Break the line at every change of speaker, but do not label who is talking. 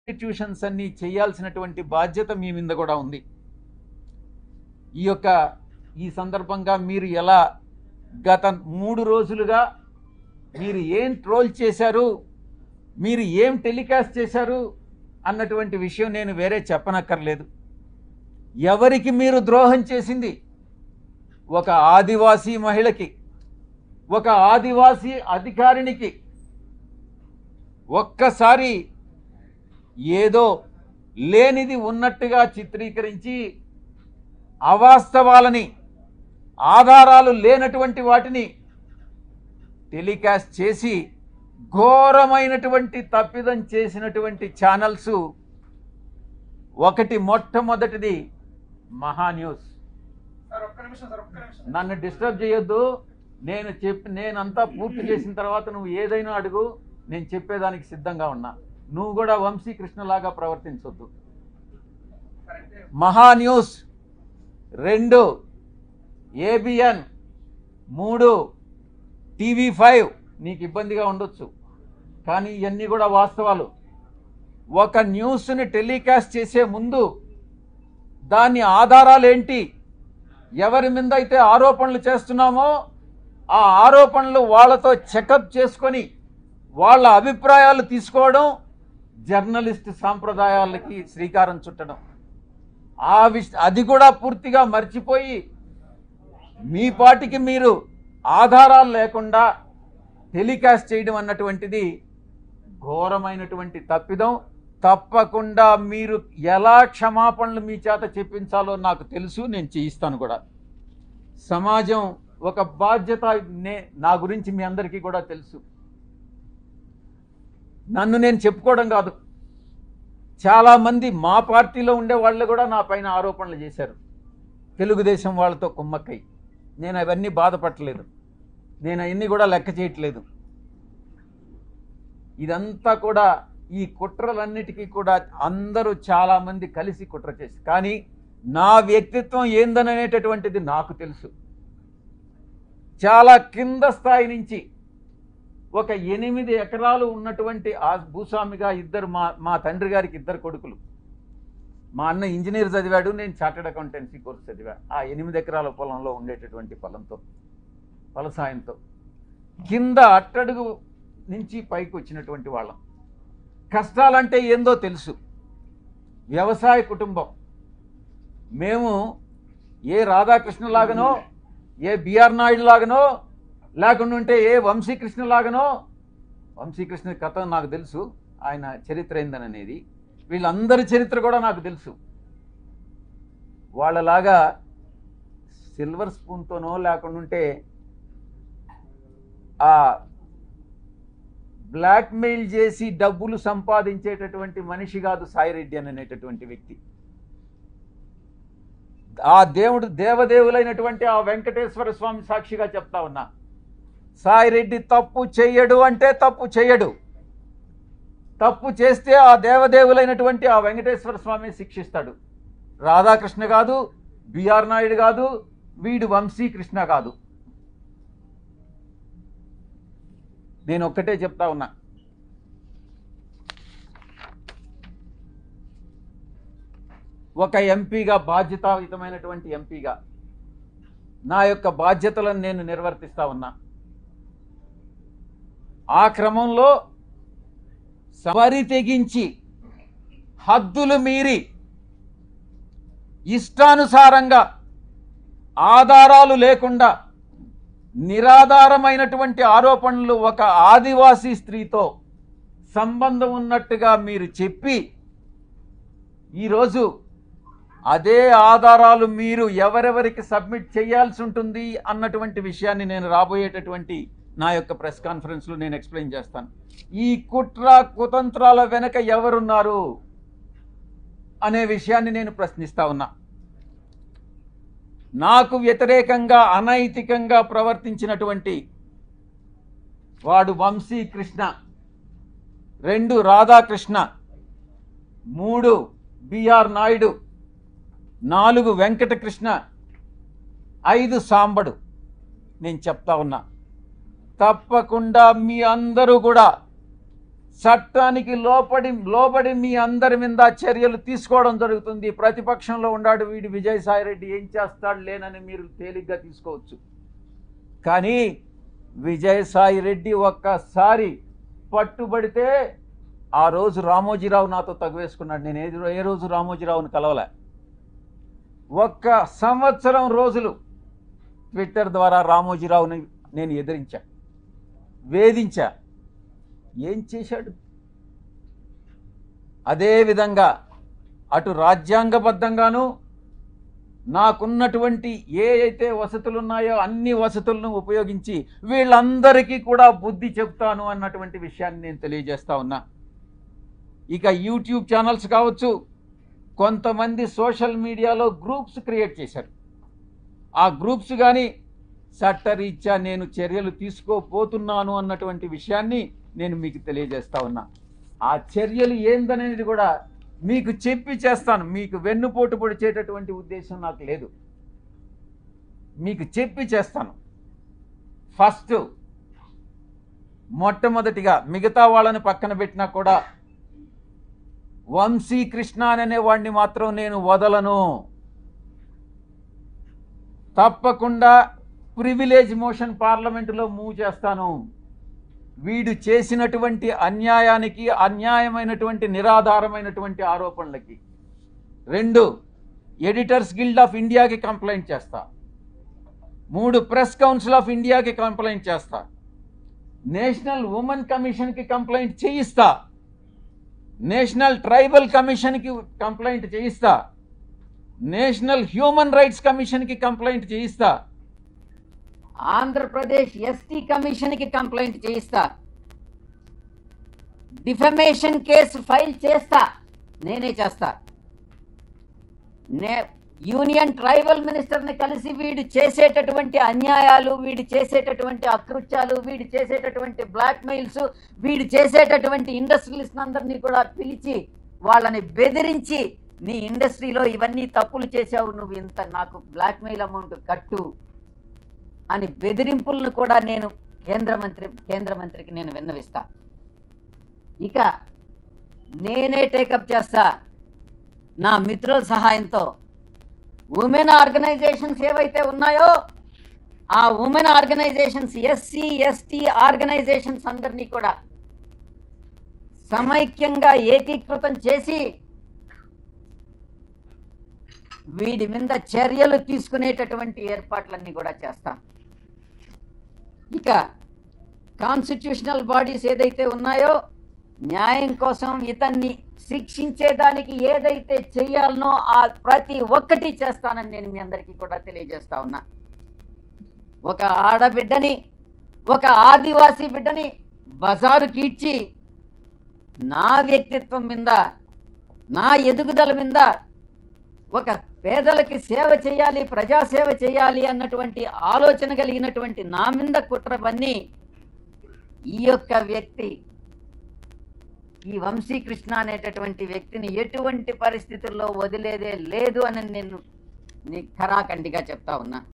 Institutions అన్ని చేయాల్సినటువంటి బాధ్యత మీ మీద కూడా ఉంది. ఈ సందర్భంగా మీరు ఎలా గత 3 రోజులుగా మీరు ఏం ట్రోల్ చేశారు, మీరు ఏం టెలికాస్ట్ చేశారు అన్నటువంటి విషయం నేను వేరే చెప్పనక్కర్లేదు. ఎవరికి మీరు ద్రోహం చేసింది? ఒక ఆదివాసీ మహిళకి, ఒక ఆదివాసీ అధికారినికి ఒక్కసారి ఏదో లేనిది ఉన్నట్టుగా చిత్రీకరించి అవాస్తవాలని, ఆధారాలు లేనటువంటి వాటిని టెలికాస్ట్ చేసి ఘోరమైనటువంటి తప్పిదం చేసినటువంటి ఛానల్స్ మొట్టమొదటిది మహాన్యూస్. నన్ను డిస్టర్బ్ చేయొద్దు. నేనంతా పూర్తి చేసిన తర్వాత నువ్వు ఏదైనా అడుగు, నేను చెప్పేదానికి సిద్ధంగా ఉన్నా. నువ్వు కూడా వంశీకృష్ణలాగా ప్రవర్తించొద్దు. మహాన్యూస్ 2, ABN 3, TV5 నీకు ఇబ్బందిగా ఉండొచ్చు, కానీ ఇవన్నీ కూడా వాస్తవాలు. ఒక న్యూస్ని టెలికాస్ట్ చేసే ముందు దాని ఆధారాలు ఏంటి, ఎవరి మీద అయితే ఆరోపణలు చేస్తున్నామో ఆ ఆరోపణలు వాళ్ళతో చెకప్ చేసుకొని వాళ్ళ అభిప్రాయాలు తీసుకోవడం జర్నలిస్ట్ సాంప్రదాయాలకి శ్రీకారం చుట్టడం. అది కూడా పూర్తిగా మర్చిపోయి మీ పాటికి మీరు ఆధారాలు లేకుండా టెలికాస్ట్ చేయడం అన్నటువంటిది ఘోరమైనటువంటి తప్పిదం. తప్పకుండా మీరు ఎలా క్షమాపణలు మీ చేత చెప్పించాలో నాకు తెలుసు, నేను చేయిస్తాను కూడా. సమాజం ఒక బాధ్యత, నా గురించి మీ అందరికీ కూడా తెలుసు. నన్ను నేను చెప్పుకోవడం కాదు, చాలామంది మా పార్టీలో ఉండే వాళ్ళు కూడా నా పైన ఆరోపణలు చేశారు, తెలుగుదేశం వాళ్ళతో కుమ్మక్కై. నేను అవన్నీ బాధపడలేదు, నేను అవన్నీ కూడా లెక్క చేయట్లేదు. ఇదంతా కూడా ఈ కుట్రలన్నిటికీ కూడా అందరూ చాలామంది కలిసి కుట్ర చేసి, కానీ నా వ్యక్తిత్వం ఏందనేటటువంటిది నాకు తెలుసు. చాలా కింద స్థాయి నుంచి ఒక 8 ఎకరాలు ఉన్నటువంటి ఆ భూస్వామిగా మా తండ్రి గారికి 2 కొడుకులు. మా అన్న ఇంజనీర్ చదివాడు, నేను చార్టెడ్ అకౌంటెన్సీ కోర్స్ చదివా. ఆ 8 ఎకరాల పొలంలో ఉండేటటువంటి ఫలసాయంతో కింద అట్టడుగు నుంచి పైకి వచ్చినటువంటి వాళ్ళం. కష్టాలంటే ఏందో తెలుసు. వ్యవసాయ కుటుంబం మేము. ఏ రాధాకృష్ణ లాగనో, ఏ బిఆర్ నాయుడు లాగనో, లేకుండా ఉంటే ఏ వంశీకృష్ణ లాగనో. వంశీకృష్ణ కథ నాకు తెలుసు, ఆయన చరిత్ర ఏందనేది. వీళ్ళందరి చరిత్ర కూడా నాకు తెలుసు. వాళ్ళలాగా సిల్వర్ స్పూన్తోనో లేకుండా ఉంటే ఆ బ్లాక్మెయిల్ చేసి డబ్బులు సంపాదించేటటువంటి మనిషి కాదు సాయిరెడ్డి అనేటటువంటి వ్యక్తి. ఆ దేవదేవులైనటువంటి ఆ వెంకటేశ్వర స్వామి సాక్షిగా చెప్తా ఉన్నా, సాయిరెడ్డి తప్పు చెయ్యడు అంటే తప్పు చెయ్యడు. తప్పు చేస్తే ఆ దేవదేవులైనటువంటి ఆ వెంకటేశ్వర స్వామి శిక్షిస్తాడు. రాధాకృష్ణ కాదు, బిఆర్ నాయుడు కాదు, వీడు వంశీకృష్ణ కాదు. నేను ఒక్కటే చెప్తా ఉన్నా, ఒక ఎంపీగా, బాధ్యతాయుతమైనటువంటి ఎంపీగా నా యొక్క బాధ్యతలను నేను నిర్వర్తిస్తా ఉన్నా. ఆ క్రమంలో సవరి తెగించి హద్దులు మీరి ఇష్టానుసారంగా ఆధారాలు లేకుండా నిరాధారమైనటువంటి ఆరోపణలు ఒక ఆదివాసీ స్త్రీతో సంబంధం ఉన్నట్టుగా మీరు చెప్పి, ఈరోజు అదే ఆధారాలు మీరు ఎవరెవరికి సబ్మిట్ చేయాల్సి ఉంటుంది అన్నటువంటి విషయాన్ని నేను రాబోయేటటువంటి నా యొక్క ప్రెస్ కాన్ఫరెన్స్లో నేను ఎక్స్ప్లెయిన్ చేస్తాను. ఈ కుట్ర కుతంత్రాల వెనక ఎవరున్నారు అనే విషయాన్ని నేను ప్రశ్నిస్తా ఉన్నా. నాకు వ్యతిరేకంగా అనైతికంగా ప్రవర్తించినటువంటి వాడు వంశీకృష్ణ, 2 రాధాకృష్ణ, 3 బిఆర్ నాయుడు, 4 వెంకటకృష్ణ, 5 సాంబడు. నేను చెప్తా ఉన్నా, తప్పకుండా మీ అందరూ కూడా చట్టానికి లోబడి మీ అందరి మీద చర్యలు తీసుకోవడం జరుగుతుంది. ప్రతిపక్షంలో ఉన్నాడు వీడు విజయసాయిరెడ్డి, ఏం చేస్తాడు లేనని మీరు తేలిగ్గా తీసుకోవచ్చు. కానీ విజయసాయిరెడ్డి ఒక్కసారి పట్టుబడితే ఆ రోజు రామోజీరావు నాతో తగువేసుకున్నాడు. నేను ఏ రోజు రామోజీరావుని కలవలే. 1 సంవత్సరం రోజులు ట్విట్టర్ ద్వారా రామోజీరావుని నేను ఎదిరించా, వేధించా. ఏం చేశాడు? అదేవిధంగా అటు రాజ్యాంగబద్ధంగాను నాకున్నటువంటి ఏ అయితే వసతులు ఉన్నాయో అన్ని వసతులను ఉపయోగించి వీళ్ళందరికీ కూడా బుద్ధి చెప్తాను అన్నటువంటి విషయాన్ని నేను తెలియజేస్తా ఉన్నా. ఇక యూట్యూబ్ ఛానల్స్ కావచ్చు, కొంతమంది సోషల్ మీడియాలో గ్రూప్స్ క్రియేట్ చేశారు. ఆ గ్రూప్స్ కానీ చట్టరీత్యా నేను చర్యలు తీసుకోపోతున్నాను అన్నటువంటి విషయాన్ని నేను మీకు తెలియజేస్తా ఉన్నా. ఆ చర్యలు ఏందనేది కూడా మీకు చెప్పి చేస్తాను. మీకు వెన్నుపోటు పొడిచేటటువంటి ఉద్దేశం నాకు లేదు. మీకు చెప్పి చేస్తాను. ఫస్ట్ మొట్టమొదటిగా మిగతా వాళ్ళని పక్కన పెట్టినా కూడా వంశీకృష్ణ అనే వాడిని మాత్రం నేను వదలను. తప్పకుండా ప్రివిలేజ్ మోషన్ పార్లమెంటులో మూవ్ చేస్తాను. వీడు చేసినటువంటి అన్యాయానికి, అన్యాయమైనటువంటి నిరాధారమైనటువంటి ఆరోపణలకి. 2, ఎడిటర్స్ గిల్డ్ ఆఫ్ ఇండియాకి కంప్లైంట్ చేస్తా. 3, ప్రెస్ కౌన్సిల్ ఆఫ్ ఇండియాకి కంప్లైంట్ చేస్తా. నేషనల్ ఉమెన్ కమిషన్కి కంప్లైంట్ చేయిస్తా. నేషనల్ ట్రైబల్ కమిషన్కి కంప్లైంట్ చేయిస్తా. నేషనల్ హ్యూమన్ రైట్స్ కమిషన్కి కంప్లైంట్ చేయిస్తా.
ఆంధ్రప్రదేశ్ ఎస్టీ కమిషన్కి కంప్లైంట్ చేయిస్తా. డిఫమేషన్ కేసు ఫైల్ చేస్తా. నేనే చేస్తా. యూనియన్ ట్రైబల్ మినిస్టర్ని కలిసి వీడు చేసేటటువంటి అన్యాయాలు, వీడు చేసేటటువంటి అకృత్యాలు, వీడు చేసేటటువంటి బ్లాక్మెయిల్స్, వీడు చేసేటటువంటి ఇండస్ట్రియలిస్ట్ అందరినీ కూడా పిలిచి వాళ్ళని బెదిరించి, నీ ఇండస్ట్రీలో ఇవన్నీ తప్పులు చేశావు, నువ్వు ఇంత నాకు బ్లాక్మెయిల్ అమౌంట్ కట్టు అని బెదిరింపులను కూడా నేను కేంద్ర మంత్రికి నేను విన్నవిస్తా. ఇక నేనే టేకప్ చేస్తా నా మిత్రుల సహాయంతో. ఉమెన్ ఆర్గనైజేషన్స్ ఏవైతే ఉన్నాయో ఆ women organisations, SC ST organisations అందరినీ కూడా సమైక్యంగా ఏకీకృతం చేసి వీడి మీద చర్యలు తీసుకునేటటువంటి ఏర్పాట్లన్నీ కూడా చేస్తాం. ఇక కాన్స్టిట్యూషనల్ బాడీస్ ఏదైతే ఉన్నాయో న్యాయం కోసం ఇతన్ని శిక్షించేదానికి ఏదైతే చేయాలనో ఆ ప్రతి ఒక్కటి చేస్తానని నేను మీ అందరికీ కూడా తెలియజేస్తా ఉన్నా. ఒక ఆడబిడ్డని, ఒక ఆదివాసీ బిడ్డని బజారు కీడ్చి నా వ్యక్తిత్వం మీద, నా ఎదుగుదల మీద, ఒక పేదలకి సేవ చేయాలి, ప్రజాసేవ చేయాలి అన్నటువంటి ఆలోచన కలిగినటువంటి నా మీద కుట్ర పన్ని ఈ యొక్క వ్యక్తి, ఈ వంశీకృష్ణ అనేటటువంటి వ్యక్తిని ఎటువంటి పరిస్థితుల్లో వదిలేదే లేదు అని నేను ఖరాఖండిగా చెప్తా ఉన్నా.